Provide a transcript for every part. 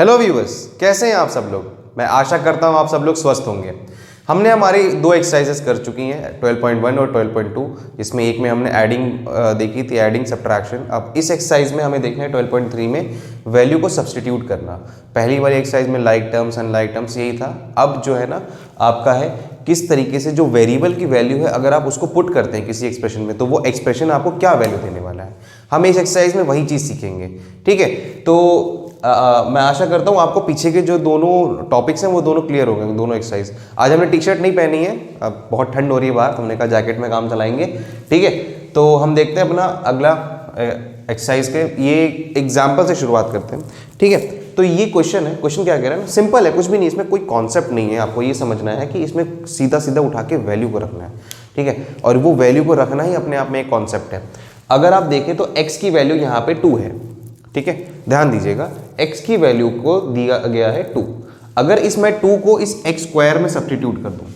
Hello viewers, कैसे हैं आप सब लोग। मैं आशा करता हूं आप सब लोग स्वस्थ होंगे। हमने हमारी दो एक्सरसाइजेस कर चुकी हैं 12.1 और 12.2, जिसमें एक में हमने एडिंग देखी थी, एडिंग सब्ट्रैक्शन। अब इस एक्सरसाइज में हमें देखना है 12.3 में वैल्यू को सब्सटीट्यूट करना। पहली वाली एक्सरसाइज में लाइक टर्म्स अनलाइक टर्म्स यही था। अब जो है ना आपका है किस तरीके से जो वेरिएबल की वैल्यू है अगर आप उसको पुट करते हैं किसी एक्सप्रेशन में तो वो एक्सप्रेशन आपको क्या वैल्यू देने वाला है। हम इस एक्सरसाइज में वही चीज़ सीखेंगे, ठीक है। तो मैं आशा करता हूँ आपको पीछे के जो दोनों टॉपिक्स हैं वो दोनों क्लियर हो गए, दोनों एक्सरसाइज। आज हमने टी शर्ट नहीं पहनी है, अब बहुत ठंड हो रही है बाहर, तो हमने कहा जैकेट में काम चलाएंगे, ठीक है। तो हम देखते हैं अपना अगला एक्सरसाइज के, ये एग्जाम्पल से शुरुआत करते हैं, ठीक है। तो ये क्वेश्चन है, क्वेश्चन क्या कह रहा है ना, सिंपल है, कुछ भी नहीं, इसमें कोई कॉन्सेप्ट नहीं है। आपको ये समझना है कि इसमें सीधा सीधा उठा के वैल्यू को रखना है, ठीक है। और वो वैल्यू को रखना ही अपने आप में एक कॉन्सेप्ट है। अगर आप देखें तो x की वैल्यू यहाँ पे 2 है, ठीक है। ध्यान दीजिएगा, x की वैल्यू को दिया गया है 2। अगर इसमें 2 को इस x स्क्वायर में सब्स्टिट्यूट कर दूँ,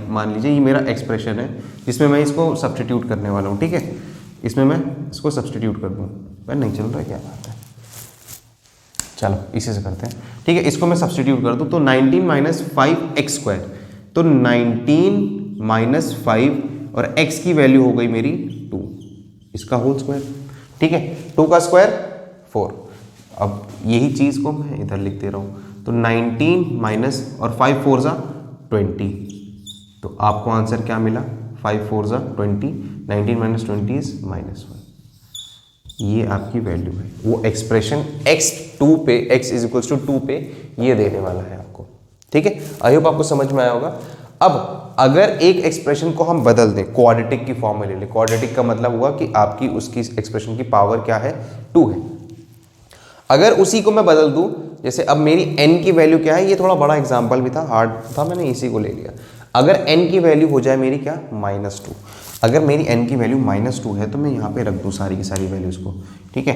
मान लीजिए ये मेरा एक्सप्रेशन है जिसमें मैं इसको सब्स्टिट्यूट करने वाला हूँ, ठीक है। इसमें मैं इसको सब्स्टिट्यूट कर दूँ, पर नहीं चल रहा, क्या बात है। चलो इसी से करते हैं, ठीक है। इसको मैं सब्स्टिट्यूट कर दूँ तो 19 माइनस 5x स्क्वायर, तो 19 माइनस 5 और x की वैल्यू हो गई मेरी 2, इसका होल स्क्वायर, ठीक है। 2 का स्क्वायर 4। अब यही चीज़ को मैं इधर लिख दे रहा हूँ, तो 19 माइनस और 5 4 ज़ा 20, तो आपको आंसर क्या मिला, 5 4 ज़ा 20, 19 माइनस 20 इज -1। ये आपकी वैल्यू है, वो एक्सप्रेशन x2 पे x इज इक्वल्स टू 2 पे ये देने वाला है आपको, ठीक है। आई होप आपको समझ में आया होगा। अब अगर एक एक्सप्रेशन को हम बदल दें, क्वाड्रेटिक की फॉर्म में ले लें, क्वाड्रेटिक का मतलब हुआ कि आपकी उसकी एक्सप्रेशन की पावर क्या है, 2 है। अगर उसी को मैं बदल दूं, जैसे अब मेरी n की वैल्यू क्या है, ये थोड़ा बड़ा एग्जाम्पल भी था, हार्ड था, मैंने इसी को ले लिया। अगर n की वैल्यू हो जाए मेरी क्या, -2। अगर मेरी n की वैल्यू -2 है तो मैं यहाँ पे रख दूँ सारी की सारी वैल्यूज़ को, ठीक है।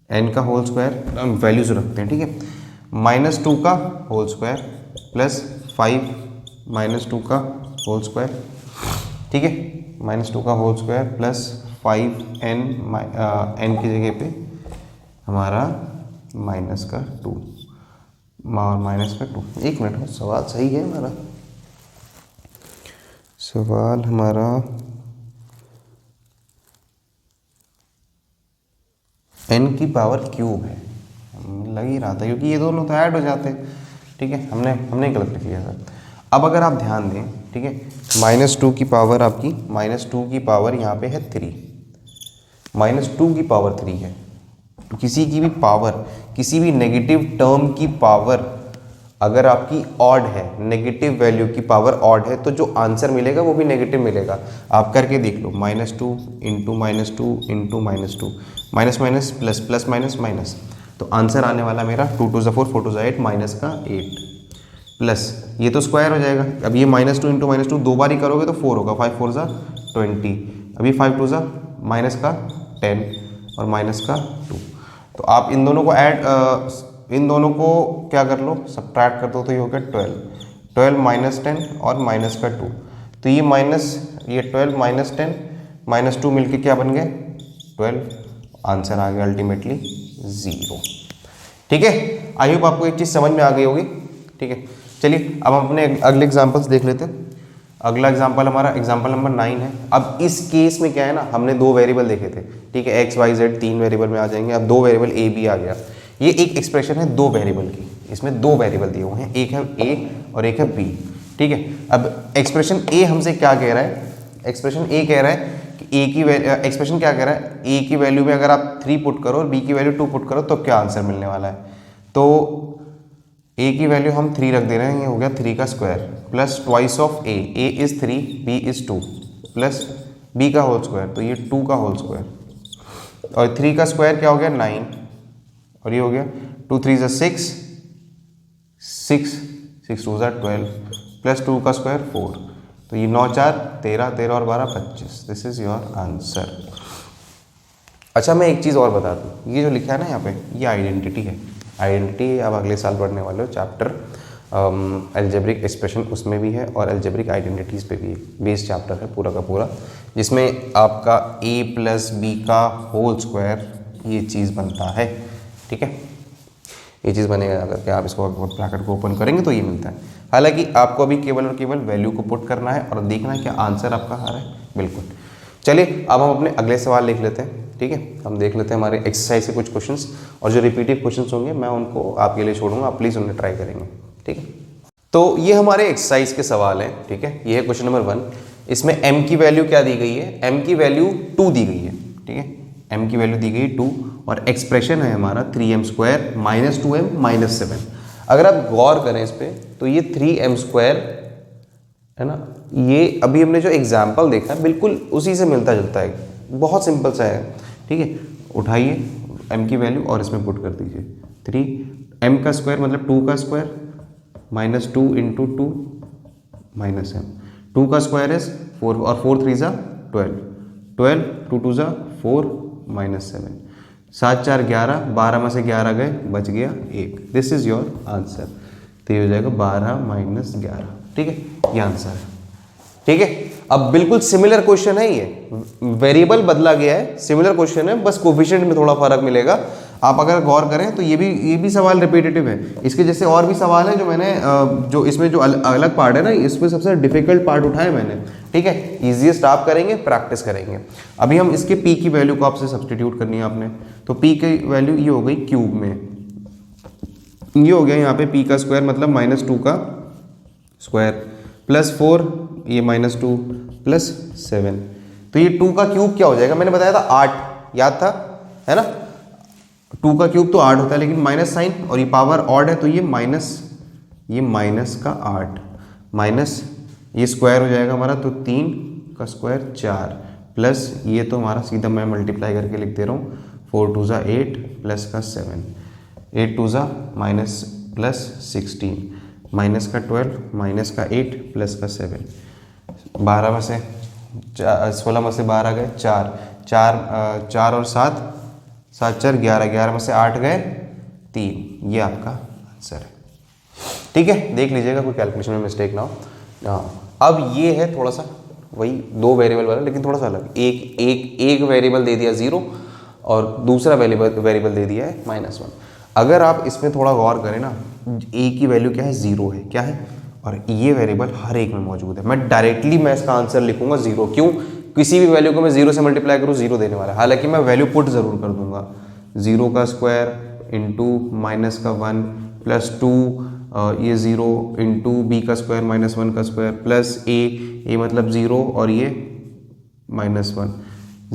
n का होल स्क्वायर वैल्यूज रखते हैं, ठीक है। -2 का होल स्क्वायर प्लस 5 -2 का होल स्क्वायर, ठीक है। -2 का whole square plus 5n n की जगह पे हमारा माइनस का 2 और माइनस का 2। एक मिनट हो, सवाल सही है हमारा, सवाल हमारा n की पावर क्यूब है, लग ही रहा था क्योंकि ये दोनों तो ऐड हो जाते हैं, ठीक है। हमने गलत लिख लिया था। अब अगर आप ध्यान दें, ठीक है, -2 की पावर आपकी, -2 की पावर यहाँ पे है 3, -2 की पावर 3 है। तो किसी की भी पावर, किसी भी नेगेटिव टर्म की पावर अगर आपकी ऑड है, नेगेटिव वैल्यू की पावर ऑड है, तो जो आंसर मिलेगा वो भी नेगेटिव मिलेगा। आप करके देख लो, -2 into -2 into -2, minus minus plus plus minus minus, तो आंसर आने वाला मेरा 2 2 4 4 2 8 माइनस का 8 प्लस ये तो स्क्वायर हो जाएगा। अब ये -2 इंटू -2 दो बार ही करोगे तो 4 होगा, 5 4 ज़ा 20, अभी 5 2 ज़ा माइनस का 10 और माइनस का 2। तो आप इन दोनों को इन दोनों को क्या कर लो, सब्ट्रैक्ट कर दो, तो ये हो गया 12 माइनस 10 और माइनस का 2, तो ये 12 माइनस 10 माइनस 2 मिलके क्या बन गए 12, आंसर आ गया अल्टीमेटली 0, ठीक है। आई होप आपको एक चीज़ समझ में आ गई होगी, ठीक है। चलिए अब हम अपने अगले एग्जाम्पल्स देख लेते हैं। अगला एग्जाम्पल हमारा एग्जाम्पल नंबर 9 है। अब इस केस में क्या है ना, हमने 2 वेरिएबल देखे थे, ठीक है, x y z 3 वेरिएबल में आ जाएंगे। अब 2 वेरिएबल a b आ गया। ये एक एक्सप्रेशन है 2 वेरिएबल की, इसमें 2 वेरिएबल दिए हुए हैं, एक है a और एक है b, ठीक है। अब एक्सप्रेशन a हमसे क्या कह रहा है, एक्सप्रेशन a कह रहा है कि a की एक्सप्रेशन क्या कह रहा है, a की वैल्यू में अगर आप 3 पुट करो और b की वैल्यू 2 पुट करो तो क्या आंसर मिलने वाला है। तो a की वैल्यू हम 3 रख दे रहे हैं, ये हो गया 3 का square plus twice of a is 3 b is 2 plus b का होल स्क्वायर, तो ये 2 का होल स्क्वायर और 3 का स्क्वायर क्या हो गया 9 और ये हो गया 2 3 ज़ा 6 6 2 ज़ा 12 प्लस 2 का स्क्वायर 4, तो ये 9 4 13 13 और 12 25, दिस इज़ योर आंसर। अच्छा मैं एक चीज़ और बता दूँ, ये जो लिखा है ना यहाँ पे, ये आइडेंटिटी है। आइडेंटिटी आप अगले साल पढ़ने वाले हो, चैप्टर अलजेब्रिक एक्सप्रेशन उसमें भी है और अलजेब्रिक आइडेंटिटीज़ पे भी है, बेस चैप्टर है पूरा का पूरा, जिसमें आपका a प्लस बी का होल स्क्वायर ये चीज़ बनता है, ठीक है। ये चीज़ बनेगा अगर के आप इसको ब्रैकेट को ओपन करेंगे तो ये मिलता है। हालांकि आपको अभी केवल और केवल वैल्यू को पुट करना है और देखना है क्या आंसर आपका आ रहा है। बिल्कुल, चलिए अब हम अपने अगले सवाल लिख लेते हैं। ठीक है, हम देख लेते हैं हमारे एक्सरसाइज के कुछ क्वेश्चंस, और जो रिपीटिव क्वेश्चंस होंगे मैं उनको आपके लिए छोड़ूंगा, आप प्लीज़ उन्हें ट्राई करेंगे। ठीक है, तो ये हमारे एक्सरसाइज के सवाल हैं। ठीक है, ये है क्वेश्चन नंबर 1। इसमें m की वैल्यू क्या दी गई है? m की वैल्यू 2 दी गई है। ठीक है, m की वैल्यू दी गई 2 और एक्सप्रेशन है हमारा 3m square minus 2m minus 7। अगर आप गौर करें इस पर तो ये 3m स्क्वायर है ना, ये अभी हमने जो एग्जाम्पल देखा है बिल्कुल उसी से मिलता जुलता है, बहुत सिंपल सा है। ठीक है, उठाइए m की वैल्यू और इसमें पुट कर दीजिए 3m का स्क्वायर मतलब 2 का square minus 2 into 2 minus m, 2 का स्क्वायर इज 4 और 4 3 ज़ा 12, 12 2 2 ज़ा 4 माइनस 7, 7 4 11, 12 में से 11 गए बच गया 1। This is your answer. तो ये हो जाएगा 12 माइनस 11। ठीक है, ये आंसर है। ठीक है, अब बिल्कुल सिमिलर क्वेश्चन है, ये वेरिएबल बदला गया है, सिमिलर क्वेश्चन है, बस कोफिशिएंट में थोड़ा फर्क मिलेगा। आप अगर गौर करें तो ये भी सवाल रिपीटेटिव है। इसके जैसे और भी सवाल हैं जो मैंने जो इसमें जो अलग पार्ट है ना, इसमें सबसे डिफिकल्ट पार्ट उठाए मैंने। ठीक है, इजीएस्ट आप करेंगे, प्रैक्टिस करेंगे। अभी हम इसके p की वैल्यू को आपसे सब्सटीट्यूट करनी है आपने, तो p की वैल्यू ये हो गई क्यूब में, ये हो गया यहाँ पे p का स्क्वायर मतलब माइनस 2 का स्क्वायर प्लस 4, ये माइनस 2 प्लस 7, तो ये 2 का क्यूब क्या हो जाएगा? मैंने बताया था 8, याद था है ना? 2 का क्यूब तो 8 होता है, लेकिन माइनस साइन और ये पावर ऑड है तो ये माइनस का 8 माइनस ये स्क्वायर हो जाएगा हमारा, तो 3 का स्क्वायर 4 प्लस ये तो हमारा सीधा मैं मल्टीप्लाई करके लिख दे रहा हूँ, 4 2 ज़ा 8 प्लस का 7, 8 2 ज़ा माइनस प्लस 16 माइनस का 12 माइनस का 8 प्लस का 7, 12 में से 16 में से 12 गए 4 और 7 7 4 11, 11 में से 8 गए 3, ये आपका आंसर है। ठीक है, देख लीजिएगा कोई कैलकुलेशन में मिस्टेक ना हो। हाँ, अब ये है थोड़ा सा वही 2 वेरिएबल वाला, लेकिन थोड़ा सा अलग। एक वेरिएबल दे दिया 0 और दूसरा वेरिएबल दे दिया है -1। अगर आप इसमें थोड़ा गौर करें ना, a की वैल्यू क्या है? 0 है, क्या है? और ये वेरिएबल हर एक में मौजूद है। मैं इसका आंसर लिखूंगा 0, क्यों? किसी भी वैल्यू को मैं 0 से मल्टीप्लाई करूँ 0 देने वाला है, हालांकि मैं वैल्यू पुट जरूर कर दूंगा। 0 का स्क्वायर इंटू माइनस का 1 प्लस 2 ये 0 इंटू बी का स्क्वायर माइनस 1 का स्क्वायर प्लस ए मतलब 0 और ये -1,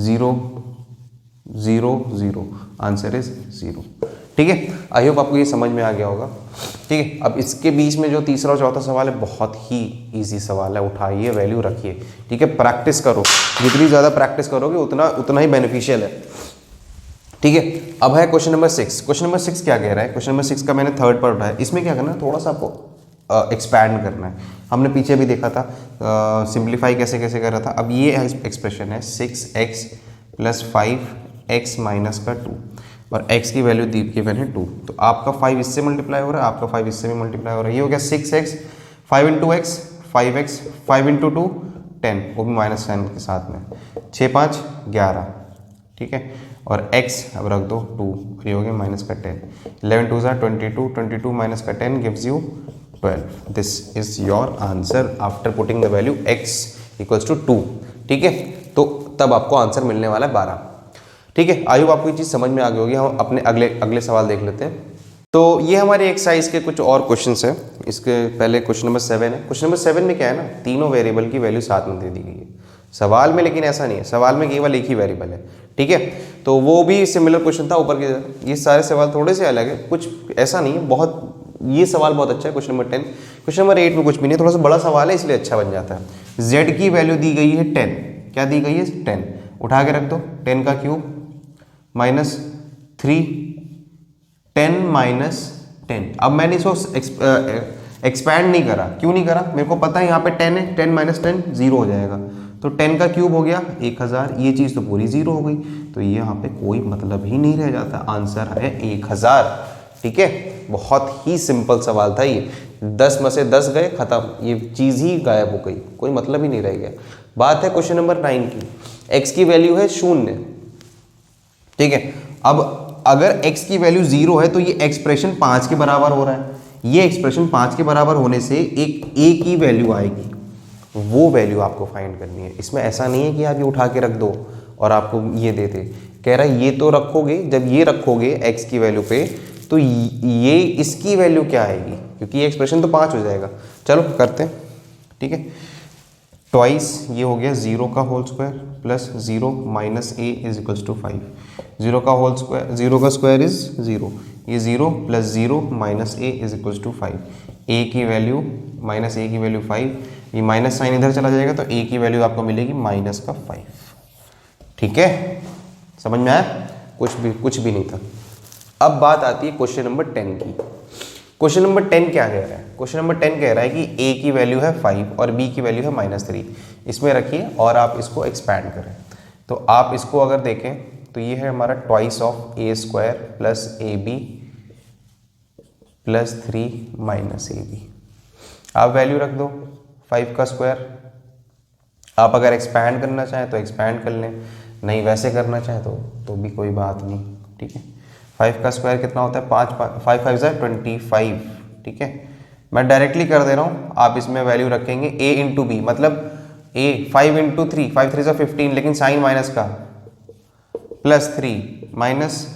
0 0 0, आंसर इज 0। ठीक है, आई होप आपको ये समझ में आ गया होगा। ठीक है, अब इसके बीच में जो तीसरा और चौथा सवाल है बहुत ही इजी सवाल है, उठाइए वैल्यू रखिए। ठीक है, प्रैक्टिस करो, जितनी ज़्यादा प्रैक्टिस करोगे उतना ही बेनिफिशियल है। ठीक है, अब है क्वेश्चन नंबर 6। क्वेश्चन नंबर 6 क्या कह रहा है? क्वेश्चन नंबर 6 का मैंने थर्ड पार्ट उठाया। इसमें क्या करना है, थोड़ा सा आपको एक्सपैंड करना है। हमने पीछे भी देखा था सिंप्लीफाई कैसे कैसे कर रहा था। अब ये एक्सप्रेशन है 6x प्लस 5x माइनस का 2 और x की वैल्यू गिवन है 2, तो आपका 5 इससे मल्टीप्लाई हो रहा है, आपका 5 इससे भी मल्टीप्लाई हो रहा है। ये हो गया 6x, 5 into x 5x, 5 into 2 10, वो भी माइनस साइन के साथ में, 6 5 11। ठीक है, और x अब रख दो 2, ये हो गया माइनस का 10, 11 2 ज़ा 22, 22 माइनस का 10 gives you 12। This is your answer after putting the value x equals to 2। ठीक है, तो तब आपको आंसर मिलने वाला है 12। ठीक है, आई होप आपको ये चीज़ समझ में आ गई होगी। हम अपने अगले सवाल देख लेते हैं। तो ये हमारे एक्सरसाइज के कुछ और क्वेश्चंस हैं। इसके पहले क्वेश्चन नंबर 7 है। क्वेश्चन नंबर 7 में क्या है ना, तीनों वेरिएबल की वैल्यू साथ में दे दी गई है सवाल में, लेकिन ऐसा नहीं है, सवाल में केवल एक ही वेरिएबल है। ठीक है, तो वो भी सिमिलर क्वेश्चन था ऊपर के। ये सारे सवाल थोड़े से अलग है, कुछ ऐसा नहीं है बहुत। ये सवाल बहुत अच्छा है, क्वेश्चन नंबर 10। क्वेश्चन नंबर 8 में कुछ भी नहीं, थोड़ा सा बड़ा सवाल है इसलिए अच्छा बन जाता है। z की वैल्यू दी गई है 10, क्या दी गई है? 10, उठा के रख दो, 10 का क्यूब माइनस 3, 10 माइनस 10। अब मैंने इसको एक्सपैंड नहीं करा, क्यों नहीं करा? मेरे को पता है यहाँ पे 10 है, 10 माइनस 10 0 हो जाएगा, तो 10 का क्यूब हो गया 1000, ये चीज़ तो पूरी 0 हो गई, तो ये यहाँ पे कोई मतलब ही नहीं रह जाता, आंसर है 1000। ठीक है, बहुत ही सिंपल सवाल था ये। 10 में से 10 गए, खत्म, ये चीज़ ही गायब हो गई, कोई मतलब ही नहीं रह गया। बात है क्वेश्चन नंबर 9 की। x की वैल्यू है 0। ठीक है, अब अगर x की वैल्यू 0 है तो ये एक्सप्रेशन 5 के बराबर हो रहा है, ये एक्सप्रेशन 5 के बराबर होने से एक a की वैल्यू आएगी, वो वैल्यू आपको फाइंड करनी है। इसमें ऐसा नहीं है कि आप ये उठा के रख दो और आपको ये दे दे, कह रहा है ये तो रखोगे, जब ये रखोगे x की वैल्यू पे तो ये इसकी वैल्यू क्या आएगी, क्योंकि ये एक्सप्रेशन तो 5 हो जाएगा। चलो करते हैं, ठीक है। ट्वाइस ये हो गया 0 का whole square plus 0 minus a is equals to 5। 0 का होल स्क्वायर, 0 का स्क्वायर इज 0, ये 0 plus 0 minus a is equals to 5। a की वैल्यू माइनस a की वैल्यू 5, ये माइनस साइन इधर चला जाएगा तो a की वैल्यू आपको मिलेगी माइनस का 5। ठीक है, समझ में आया? कुछ भी नहीं था। अब बात आती है क्वेश्चन नंबर 10 की। क्वेश्चन नंबर 10 क्या कह रहा है? क्वेश्चन नंबर 10 कह रहा है कि a की वैल्यू है 5 और b की वैल्यू है -3, इसमें रखिए और आप इसको एक्सपैंड करें। तो आप इसको अगर देखें तो ये है हमारा twice of a² plus ab plus 3 minus ab। आप वैल्यू रख दो 5 का स्क्वायर। आप अगर एक्सपैंड करना चाहें तो एक्सपैंड कर लें, नहीं वैसे करना चाहें तो भी कोई बात नहीं, ठीक है। 5 का स्क्वायर कितना होता है? 5 5 = 25, ठीक है। मैं डायरेक्टली कर दे रहा हूँ, आप इसमें वैल्यू रखेंगे a इंटू बी, मतलब a 5 इंटू 3, 5 3 = 15, लेकिन साइन माइनस का प्लस 3 माइनस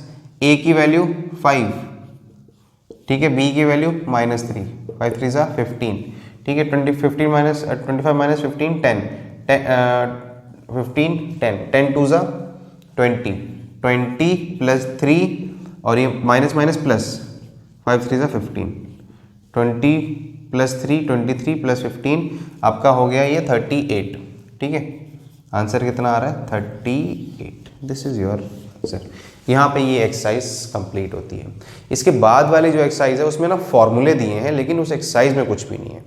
a की वैल्यू 5, ठीक है, b की वैल्यू -3, 5 3 = 15, ठीक है। 25 माइनस 15 10, 15 10, 10 2 = 20, 20 प्लस 3 और ये minus minus plus, 5 3 = 15, 20 plus 3 23 plus 15 आपका हो गया ये 38, ठीक है। आंसर कितना आ रहा है? 38। This is your answer. यहाँ पे ये एक्सरसाइज कंप्लीट होती है। इसके बाद वाली जो एक्सरसाइज है उसमें ना फॉर्मूले दिए हैं, लेकिन उस एक्सरसाइज में कुछ भी नहीं है।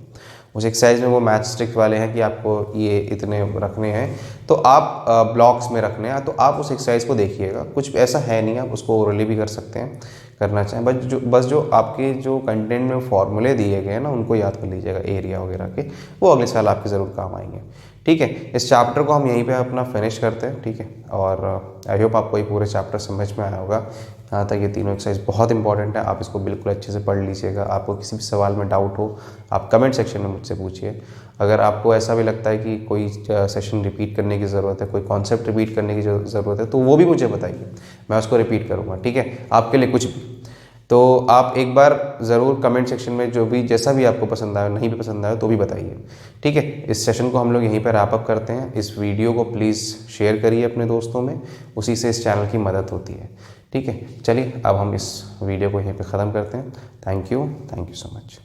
उस एक्सरसाइज में वो मैथ स्टिक वाले हैं कि आपको ये इतने रखने हैं, तो आप ब्लॉक्स में रखने हैं, तो आप उस एक्सरसाइज को देखिएगा। कुछ ऐसा है नहीं, आप उसको ओरली भी कर सकते हैं, करना चाहें, बस जो आपके जो कंटेंट में फॉर्मूले दिए गए हैं ना, उनको याद कर लीजिएगा, एरिया वगैरह के, वो अगले साल आपके ज़रूर काम आएंगे, ठीक है। इस चैप्टर को हम यहीं पे अपना फिनिश करते हैं, ठीक है। और आई होप आपको ये पूरे चैप्टर समझ में आया होगा। यहाँ तक ये तीनों एक्सरसाइज बहुत इंपॉर्टेंट है, आप इसको बिल्कुल अच्छे से पढ़ लीजिएगा। आपको किसी भी सवाल में डाउट हो आप कमेंट सेक्शन में मुझसे पूछिए। अगर आपको ऐसा भी लगता है कि कोई सेशन रिपीट करने की ज़रूरत है, कोई कॉन्सेप्ट रिपीट करने की ज़रूरत है, तो वो भी मुझे बताइए, मैं उसको रिपीट करूँगा, ठीक है, आपके लिए कुछ भी। तो आप एक बार ज़रूर कमेंट सेक्शन में जो भी जैसा भी आपको पसंद आया, नहीं भी पसंद आया तो भी बताइए, ठीक है। इस सेशन को हम लोग यहीं पर रैप अप करते हैं। इस वीडियो को प्लीज़ शेयर करिए अपने दोस्तों में, उसी से इस चैनल की मदद होती है, ठीक है। चलिए अब हम इस वीडियो को यहीं पे ख़त्म करते हैं। Thank you so much.